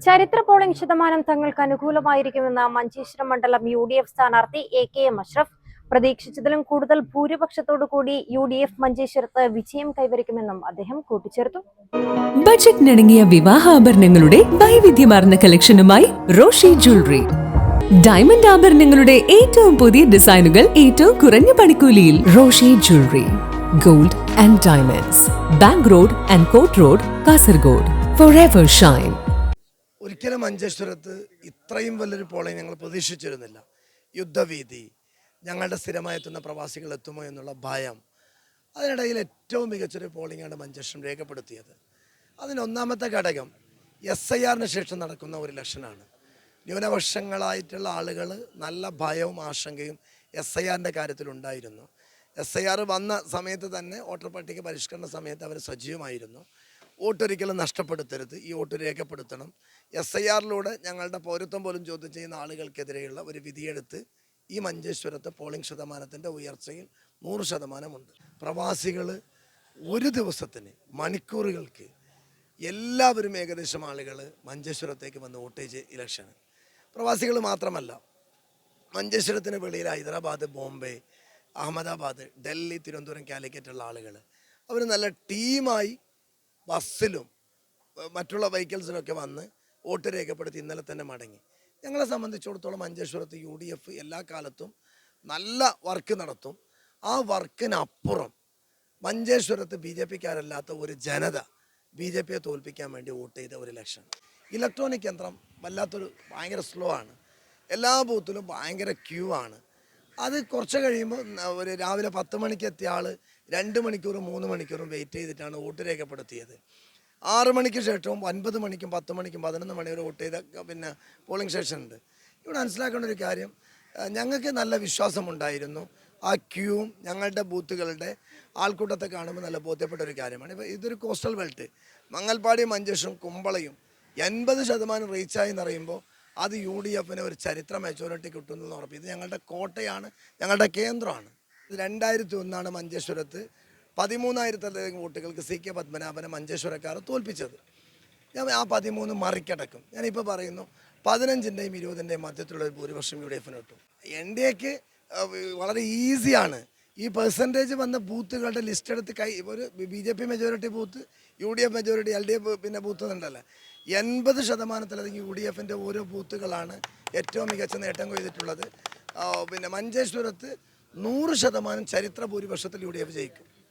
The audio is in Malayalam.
ചരിത്ര പോളിംഗ് ശതമാനം തങ്ങൾക്ക് അനുകൂലമായിരിക്കുമെന്ന് മഞ്ചേശ്വരം മണ്ഡലം UDF സ്ഥാനാർത്ഥി AKM അഷ്റഫ്. പ്രതീക്ഷിച്ചതിലും കൂടുതൽ ഭൂരിപക്ഷത്തോടുകൂടി UDF മഞ്ചേശ്വരത്ത് വിജയം കൈവരിക്കുമെന്നും അദ്ദേഹം കൂട്ടിച്ചേർത്തു. ബജറ്റിനിണങ്ങിയ വിവാഹാഭരണങ്ങളുടെ വൈവിധ്യമാർന്ന കളക്ഷനുമായി റോഷി ജ്വല്ലറി. ഡയമണ്ട് ആഭരണങ്ങളുടെ ഏറ്റവും പുതിയ ഡിസൈനുകൾ ഏറ്റവും കുറഞ്ഞ പണിക്കൂലിയിൽ. Roshi jewellery, gold and diamonds, bank road and കോട്ട് റോഡ്, കാസർഗോഡ്. Forever shine. ഒരിക്കലും മഞ്ചേശ്വരത്ത് ഇത്രയും വലിയൊരു പോളിംഗ് ഞങ്ങൾ പ്രതീക്ഷിച്ചിരുന്നില്ല. യുദ്ധവീതി, ഞങ്ങളുടെ സ്ഥിരമായി എത്തുന്ന പ്രവാസികൾ എത്തുമോ എന്നുള്ള ഭയം, അതിനിടയിൽ ഏറ്റവും മികച്ചൊരു പോളിംഗാണ് മഞ്ചേശ്വരം രേഖപ്പെടുത്തിയത്. അതിനൊന്നാമത്തെ ഘടകം SIRന് ശേഷം നടക്കുന്ന ഒരു ഇലക്ഷനാണ്. ന്യൂനപക്ഷങ്ങളായിട്ടുള്ള ആളുകൾ നല്ല ഭയവും ആശങ്കയും SIRൻ്റെ കാര്യത്തിലുണ്ടായിരുന്നു. SIR വന്ന സമയത്ത് തന്നെ വോട്ടർ പട്ടിക പരിഷ്കരണ സമയത്ത് അവർ സജീവമായിരുന്നു. വോട്ടൊരിക്കലും നഷ്ടപ്പെടുത്തരുത്, ഈ വോട്ട് രേഖപ്പെടുത്തണം. SIRലൂടെ ഞങ്ങളുടെ പൗരത്വം പോലും ചോദ്യം ചെയ്യുന്ന ആളുകൾക്കെതിരെയുള്ള ഒരു വിധിയെടുത്ത് ഈ മഞ്ചേശ്വരത്തെ പോളിംഗ് ശതമാനത്തിൻ്റെ ഉയർച്ചയിൽ 100% പ്രവാസികൾ ഒരു ദിവസത്തിന് മണിക്കൂറുകൾക്ക് എല്ലാവരും ഏകദേശം ആളുകൾ മഞ്ചേശ്വരത്തേക്ക് വന്ന് വോട്ട് ചെയ്ത ഇലക്ഷന്. പ്രവാസികൾ മാത്രമല്ല, മഞ്ചേശ്വരത്തിന് വെളിയിൽ ഹൈദരാബാദ്, ബോംബെ, അഹമ്മദാബാദ്, ഡൽഹി, തിരുവനന്തപുരം, കാലിക്കറ്റുള്ള ആളുകൾ അവർ നല്ല ടീമായി ബസ്സിലും മറ്റുള്ള വെഹിക്കിൾസിലൊക്കെ വന്ന് വോട്ട് രേഖപ്പെടുത്തി ഇന്നലെ തന്നെ മടങ്ങി. ഞങ്ങളെ സംബന്ധിച്ചിടത്തോളം മഞ്ചേശ്വരത്ത് UDF എല്ലാ കാലത്തും നല്ല വർക്ക് നടത്തും. ആ വർക്കിനപ്പുറം മഞ്ചേശ്വരത്ത് BJPക്കാരല്ലാത്ത ഒരു ജനത BJPയെ തോൽപ്പിക്കാൻ വേണ്ടി വോട്ട് ചെയ്ത ഒരു ഇലക്ഷൻ. ഇലക്ട്രോണിക് യന്ത്രം വല്ലാത്തൊരു ഭയങ്കര സ്ലോ ആണ്. എല്ലാ ബൂത്തിലും ഭയങ്കര ക്യൂ ആണ്. അത് കുറച്ച് കഴിയുമ്പോൾ ഒരു രാവിലെ 10 മണിക്ക് എത്തിയ ആൾ 2 മണിക്കൂറും 3 മണിക്കൂറും വെയിറ്റ് ചെയ്തിട്ടാണ് വോട്ട് രേഖപ്പെടുത്തിയത്. 6 മണിക്ക് ശേഷവും 9 മണിക്കും 10 മണിക്കും 11 മണി വരെ വോട്ട് ചെയ്ത പോളിംഗ് സ്റ്റേഷൻ ഉണ്ട്. ഇവിടെ മനസ്സിലാക്കേണ്ട ഒരു കാര്യം, ഞങ്ങൾക്ക് നല്ല വിശ്വാസമുണ്ടായിരുന്നു. ആ ക്യൂവും ഞങ്ങളുടെ ബൂത്തുകളുടെ ആൾക്കൂട്ടത്തെ കാണുമ്പോൾ നല്ല ബോധ്യപ്പെട്ട ഒരു കാര്യമാണ്. ഇപ്പോൾ ഇതൊരു കോസ്റ്റൽ ബെൽറ്റ്, മങ്ങൽപ്പാടി, മഞ്ചേശ്വരം, കുമ്പളയും 80% റീച്ചായി എന്നറിയുമ്പോൾ അത് UDFന് ഒരു ചരിത്ര മെജോറിറ്റി കിട്ടുന്നതെന്ന് ഉറപ്പ്. ഇത് ഞങ്ങളുടെ കോട്ടയാണ്, ഞങ്ങളുടെ കേന്ദ്രമാണ്. 2001 മഞ്ചേശ്വരത്ത് 13,000 വോട്ടുകൾക്ക് CK പത്മനാഭനെ മഞ്ചേശ്വരക്കാർ തോൽപ്പിച്ചത്. ഞാൻ ആ 13 മറികടക്കും. ഞാനിപ്പോൾ പറയുന്നു 15-ൻ്റെയും 20-ൻ്റെയും മധ്യത്തിലുള്ള ഒരു ഭൂരിപക്ഷം UDFന് കിട്ടും. NDAക്ക് വളരെ ഈസിയാണ്. ഈ പെർസെൻറ്റേജ് വന്ന ബൂത്തുകളുടെ ലിസ്റ്റ് എടുത്ത് ഒരു BJP majority booth, UDF majority, LDF booth എന്നുണ്ടല്ലോ, 80%-ലധികം UDFൻ്റെ ഓരോ ബൂത്തുകളാണ് ഏറ്റവും മികച്ച നേട്ടം കൊയ്തിട്ടുള്ളത്. മഞ്ചേശ്വരത്ത് 100% ചരിത്ര ഭൂരിപക്ഷത്തിൽ UDF ജയിക്കും.